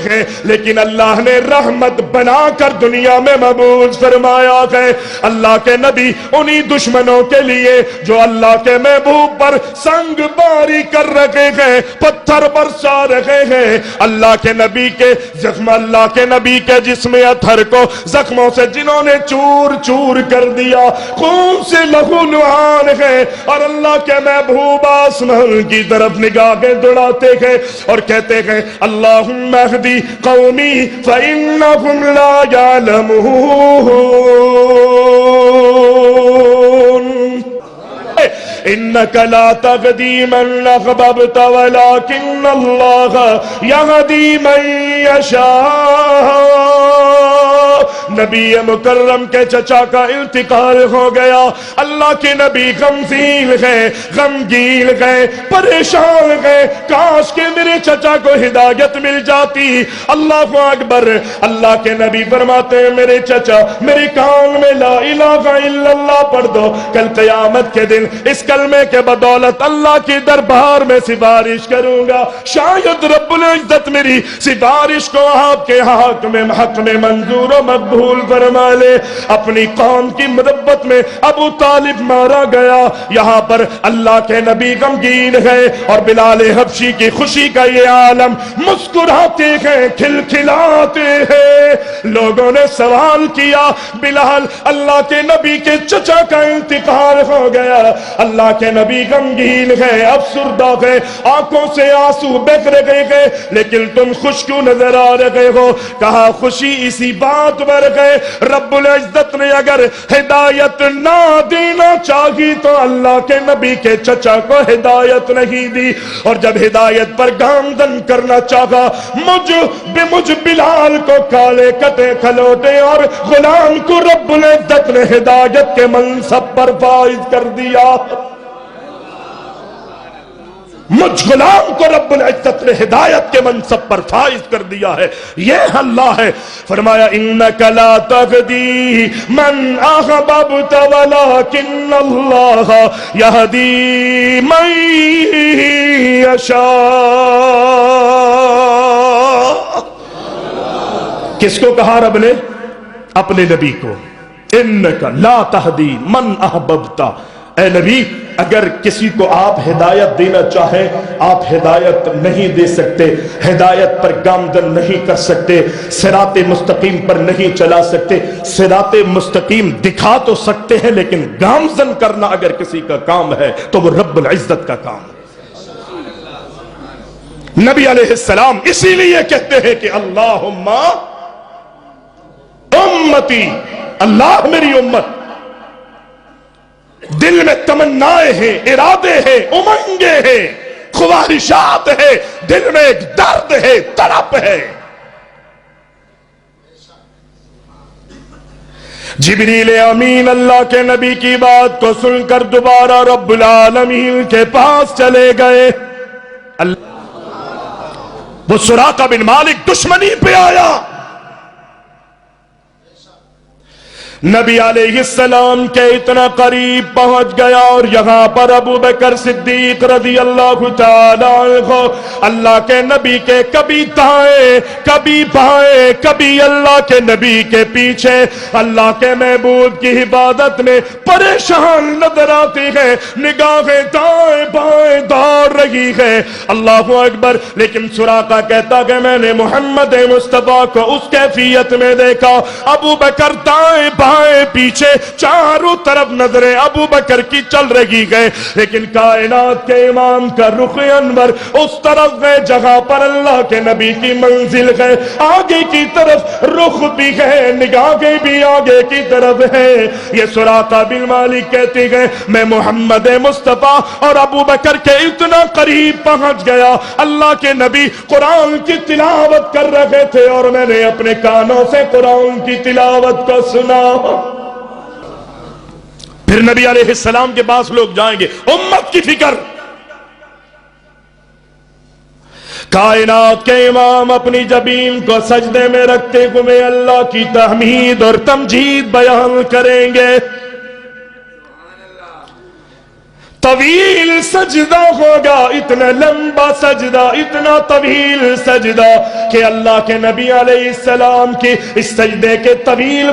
ہیں، لیکن اللہ نے رحمت بنا کر دنیا میں مبعوث فرمایا ہے۔ اللہ کے نبی انہی دشمنوں کے لیے جو اللہ کے محبوب پر سنگ باری کر رکھے ہیں، پتھر برسا رکھے ہیں، اللہ کے نبی کے زخم، اللہ کے نبی کے جسم اطہر کو زخموں سے جنہوں نے چور چور کر دیا، خون سے لہو لہان ہے، اور اللہ کے محبوب آسمان کی طرف نگاہیں دوڑاتے ہیں اور کہتے ہیں اللہم اہدی قومی فإنہم لا یعلمون، انک لا تہدی من احببت ولکن اللہ یہدی من یشاء۔ نبی مکرم کے چچا کا انتقال ہو گیا، اللہ کے نبی غمگین گئے، غمگین گئے، پریشان گئے، کاش کہ میرے چچا کو ہدایت مل جاتی۔ اللہ اکبر۔ اللہ کے نبی فرماتے ہیں میرے چچا میرے کان میں لا الہ الا اللہ پڑھ دو، کل قیامت کے دن اس کلمے کے بدولت اللہ کے دربار میں سفارش کروں گا، شاید رب العزت میری سفارش کو آپ کے حق میں منظور و مقبول فرما لے۔ اپنی قوم کی محبت میں ابو طالب مارا گیا، یہاں پر اللہ کے نبی غمگین ہے اور بلال حبشی کی خوشی کا یہ عالم مسکراتے ہیں، کھلکھلاتے ہیں۔ لوگوں نے سوال کیا بلال اللہ کے نبی کے چچا کا انتقال ہو گیا، اللہ کے نبی غمگین ہے، افسردہ ہے، آنکھوں سے آنسو بہہ رہے ہیں، لیکن تم خوش کیوں نظر آ رہے ہو؟ کہا خوشی اسی بات پر ہے رب العزت نے اگر ہدایت نہ دینا چاہی تو اللہ کے نبی کے چچا کو ہدایت نہیں دی، اور جب ہدایت پر گامزن کرنا چاہا مجھ بلال کو کالے کٹے کھلوٹے اور غلام کو رب العزت نے ہدایت کے منصب پر فائز کر دیا۔ مجھ غلام کو رب العزت نے ہدایت کے منصب پر فائز کر دیا ہے، یہ اللہ ہے۔ فرمایا انک لا تہدی من احببت ولکن اللہ یہدی من یشاء۔ کس کو کہا رب نے؟ اپنے نبی کو، انک لا تہدی من احببت، اے نبی اگر کسی کو آپ ہدایت دینا چاہیں آپ ہدایت نہیں دے سکتے، ہدایت پر گامزن نہیں کر سکتے، صراط مستقیم پر نہیں چلا سکتے۔ صراط مستقیم دکھا تو سکتے ہیں لیکن گامزن کرنا اگر کسی کا کام ہے تو وہ رب العزت کا کام ہے۔ نبی علیہ السلام اسی لیے کہتے ہیں کہ اللہم امتی، اللہ میری امت۔ دل میں تمنائیں ہیں، ارادے ہیں، امنگیں ہیں، خواہشات ہیں، دل میں ایک درد ہے، تڑپ ہے۔ جبریل امین اللہ کے نبی کی بات کو سن کر دوبارہ رب العالمین کے پاس چلے گئے۔ وہ سراقہ بن مالک دشمنی پہ آیا، نبی علیہ السلام کے اتنا قریب پہنچ گیا اور یہاں پر ابو بکر صدیق رضی اللہ تعالیٰ عنہ اللہ کے نبی کے کبھی دائیں کبھی بائیں کبھی اللہ کے نبی کے پیچھے اللہ کے محبوب کی عبادت میں پریشان نظر آتی ہے، نگاہیں دائیں بائیں دوڑ رہی ہے۔ اللہ اکبر۔ لیکن سراقہ کہتا کہ میں نے محمد مصطفیٰ کو اس کیفیت میں دیکھا، ابو بکر دائیں بائیں پیچھے چاروں طرف نظریں ابو بکر کی چل رہی ہے، لیکن کائنات کے امام کا رخ انور اس طرف ہے جہاں پر اللہ کے نبی کی منزل ہے، آگے کی طرف رخ بھی ہے، نگاہیں بھی آگے کی طرف ہے۔ یہ سراقہ بن مالک کہتے ہیں میں محمد مصطفیٰ اور ابو بکر کے اتنا قریب پہنچ گیا، اللہ کے نبی قرآن کی تلاوت کر رہے تھے اور میں نے اپنے کانوں سے قرآن کی تلاوت کو سنا۔ پھر نبی علیہ السلام کے پاس لوگ جائیں گے، امت کی فکر۔ کائنات کے امام اپنی جبین کو سجدے میں رکھتے ہوئے اللہ کی تحمید اور تمجید بیان کریں گے۔ طویل سجدہ ہوگا، اتنا لمبا سجدہ، اتنا طویل سجدہ کہ اللہ کے نبی علیہ السلام کی اس سجدے کے طویل